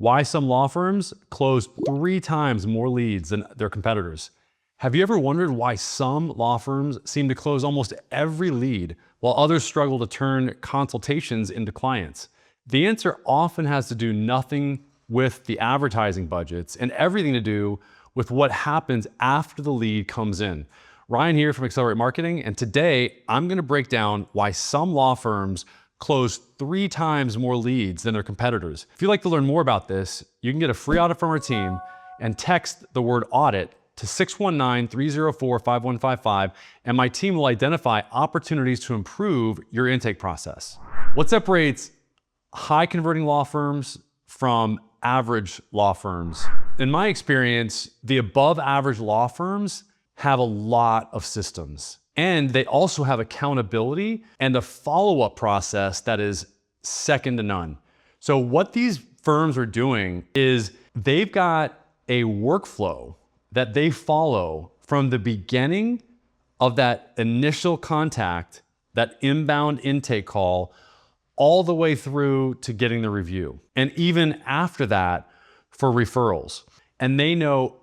Why some law firms close 3 times more leads than their competitors. Have you ever wondered why some law firms seem to close almost every lead while others struggle to turn consultations into clients? The answer often has to do nothing with the advertising budgets and everything to do with what happens after the lead comes in. Ryan here from Accelerate Marketing, and today I'm going to break down why some law firms close 3 times more leads than their competitors. If you'd like to learn more about this, you can get a free audit from our team and text the word audit to 619-304-5155, and my team will identify opportunities to improve your intake process. What separates high converting law firms from average law firms? In my experience, the above average law firms have a lot of systems, and they also have accountability and a follow-up process that is second to none. So what these firms are doing is they've got a workflow that they follow from the beginning of that initial contact, that inbound intake call, all the way through to getting the review. And even after that, for referrals. And they know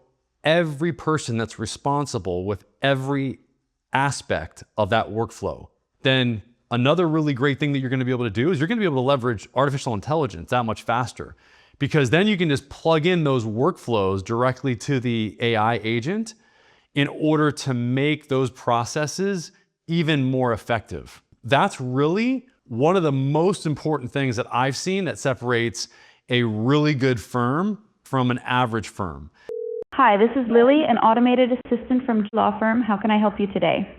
every person that's responsible with every aspect of that workflow. Then another really great thing that you're going to be able to do is you're going to be able to leverage artificial intelligence that much faster, because then you can just plug in those workflows directly to the AI agent in order to make those processes even more effective. That's really one of the most important things that I've seen that separates a really good firm from an average firm. Hi, this is Lily, an automated assistant from law firm. How can I help you today?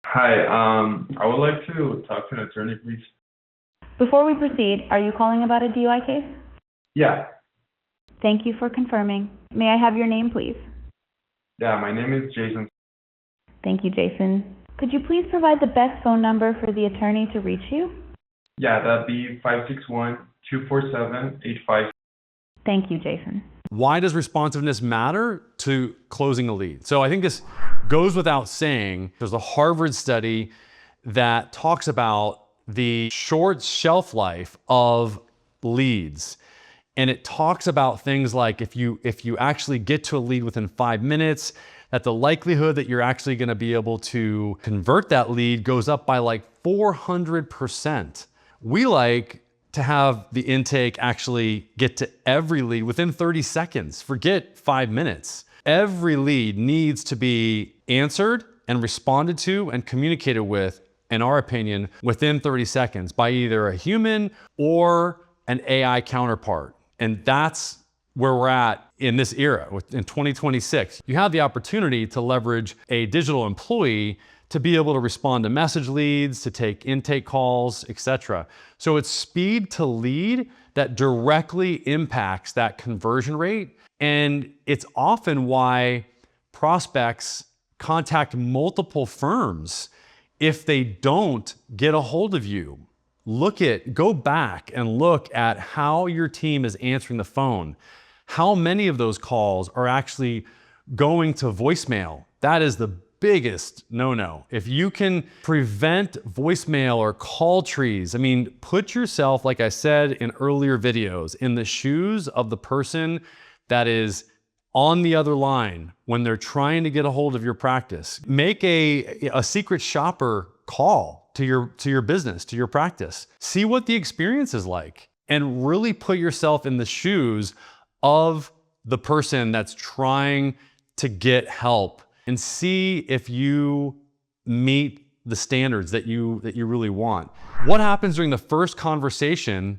Hi, I would like to talk to an attorney, please. Before we proceed, are you calling about a DUI case? Yeah. Thank you for confirming. May I have your name, please? Yeah, my name is Jason. Thank you, Jason. Could you please provide the best phone number for the attorney to reach you? Yeah, that'd be 561-247-85. Thank you, Jason. Why does responsiveness matter to closing a lead? So I think this goes without saying. There's a Harvard study that talks about the short shelf life of leads. And it talks about things like if you actually get to a lead within 5 minutes, that the likelihood that you're actually going to be able to convert that lead goes up by like 400%. We like to have the intake actually get to every lead within 30 seconds. Forget 5 minutes. Every lead needs to be answered and responded to and communicated with, in our opinion, within 30 seconds by either a human or an AI counterpart. And that's where we're at in this era. In 2026, you have the opportunity to leverage a digital employee to be able to respond to message leads, to take intake calls, etc. So it's speed to lead that directly impacts that conversion rate. And it's often why prospects contact multiple firms if they don't get a hold of you. Go back and look at how your team is answering the phone. How many of those calls are actually going to voicemail? That is the biggest no-no. If you can prevent voicemail or call trees, I mean, put yourself, like I said in earlier videos, in the shoes of the person that is on the other line when they're trying to get a hold of your practice. Make a secret shopper call to your business, to your practice. See what the experience is like and really put yourself in the shoes of the person that's trying to get help, and see if you meet the standards that you really want. What happens during the first conversation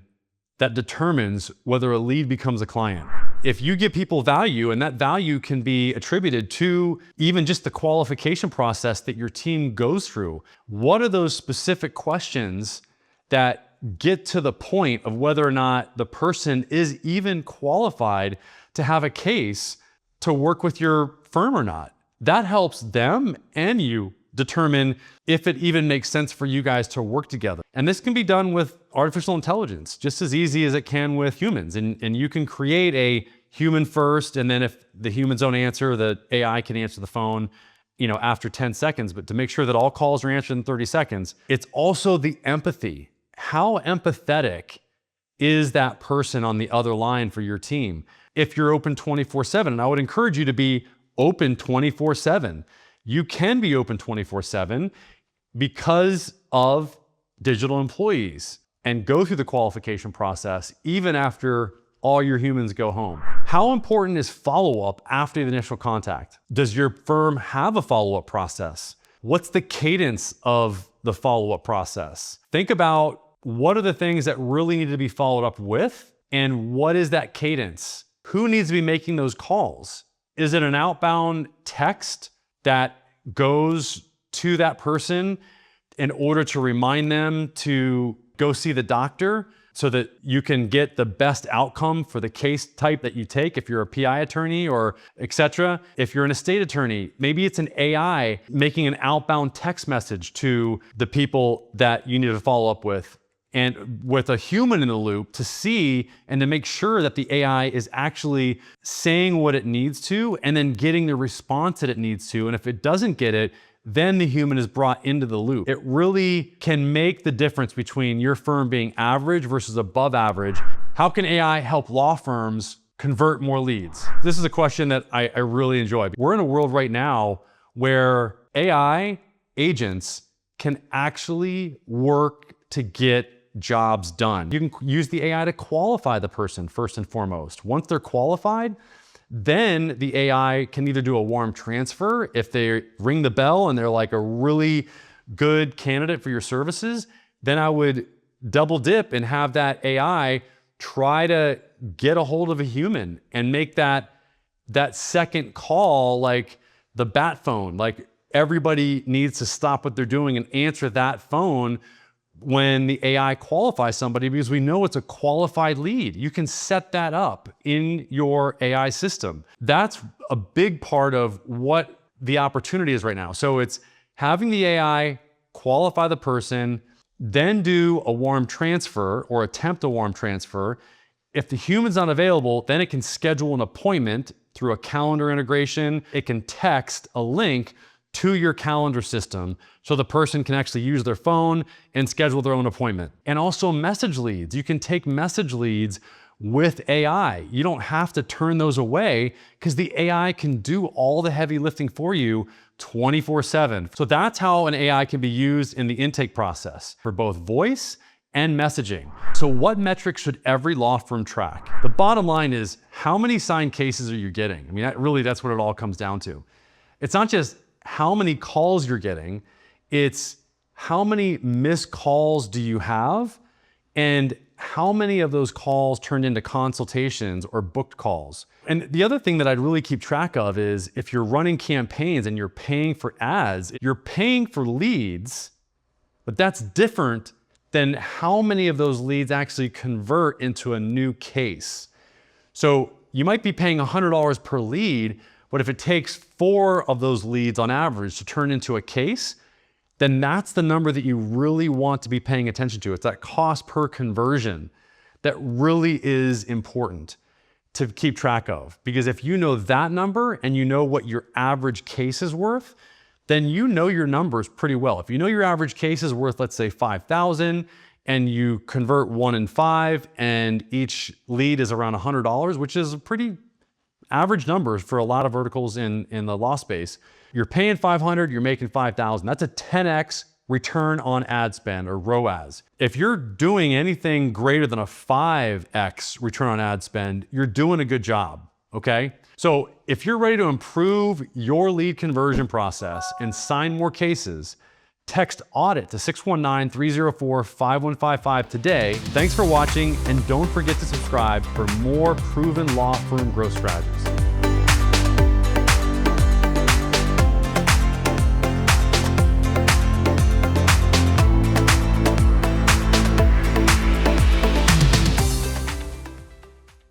that determines whether a lead becomes a client? If you give people value, and that value can be attributed to even just the qualification process that your team goes through, what are those specific questions that get to the point of whether or not the person is even qualified to have a case to work with your firm or not? That helps them and you determine if it even makes sense for you guys to work together. And this can be done with artificial intelligence just as easy as it can with humans. And you can create a human first, and then if the humans don't answer, the AI can answer the phone, after 10 seconds. But to make sure that all calls are answered in 30 seconds, it's also the empathy. How empathetic is that person on the other line for your team. If you're open 24/7, and I would encourage you to be open 24/7. You can be open 24/7 because of digital employees and go through the qualification process even after all your humans go home. How important is follow-up after the initial contact? Does your firm have a follow-up process? What's the cadence of the follow-up process? Think about what are the things that really need to be followed up with, and what is that cadence? Who needs to be making those calls? Is it an outbound text that goes to that person in order to remind them to go see the doctor so that you can get the best outcome for the case type that you take if you're a PI attorney or etc. If you're an estate attorney, maybe it's an AI making an outbound text message to the people that you need to follow up with, and with a human in the loop to see and to make sure that the AI is actually saying what it needs to and then getting the response that it needs to. And if it doesn't get it, then the human is brought into the loop. It really can make the difference between your firm being average versus above average. How can AI help law firms convert more leads? This is a question that I really enjoy. We're in a world right now where AI agents can actually work to get jobs done. You can use the AI to qualify the person first and foremost. Once they're qualified, then the AI can either do a warm transfer if they ring the bell and they're like a really good candidate for your services. Then I would double dip and have that AI try to get a hold of a human and make that second call like the bat phone. Like everybody needs to stop what they're doing and answer that phone when the AI qualifies somebody, because we know it's a qualified lead. You can set that up in your AI system. That's a big part of what the opportunity is right now. So it's having the AI qualify the person, then do a warm transfer or attempt a warm transfer. If the human's not available, then it can schedule an appointment through a calendar integration. It can text a link to your calendar system so the person can actually use their phone and schedule their own appointment. And also message leads. You can take message leads with AI. You don't have to turn those away because the AI can do all the heavy lifting for you 24/7. So that's how an AI can be used in the intake process for both voice and messaging. So what metrics should every law firm track? The bottom line is, how many signed cases are you getting? I mean, that's what it all comes down to. It's not just how many calls you're getting, it's how many missed calls do you have, and how many of those calls turned into consultations or booked calls. And the other thing that I'd really keep track of is if you're running campaigns and you're paying for ads, you're paying for leads, but that's different than how many of those leads actually convert into a new case. So you might be paying $100 per lead, but if it takes 4 of those leads on average to turn into a case, then that's the number that you really want to be paying attention to. It's that cost per conversion that really is important to keep track of. Because if you know that number and you know what your average case is worth, then you know your numbers pretty well. If you know your average case is worth, let's say 5,000, and you convert 1 in 5, and each lead is around $100, which is a pretty average numbers for a lot of verticals in the law space. You're paying 500, you're making 5,000. That's a 10x return on ad spend, or ROAS. If you're doing anything greater than a 5x return on ad spend, you're doing a good job, okay? So if you're ready to improve your lead conversion process and sign more cases, text Audit to 619-304-5155 today. Thanks for watching, and don't forget to subscribe for more proven law firm growth strategies.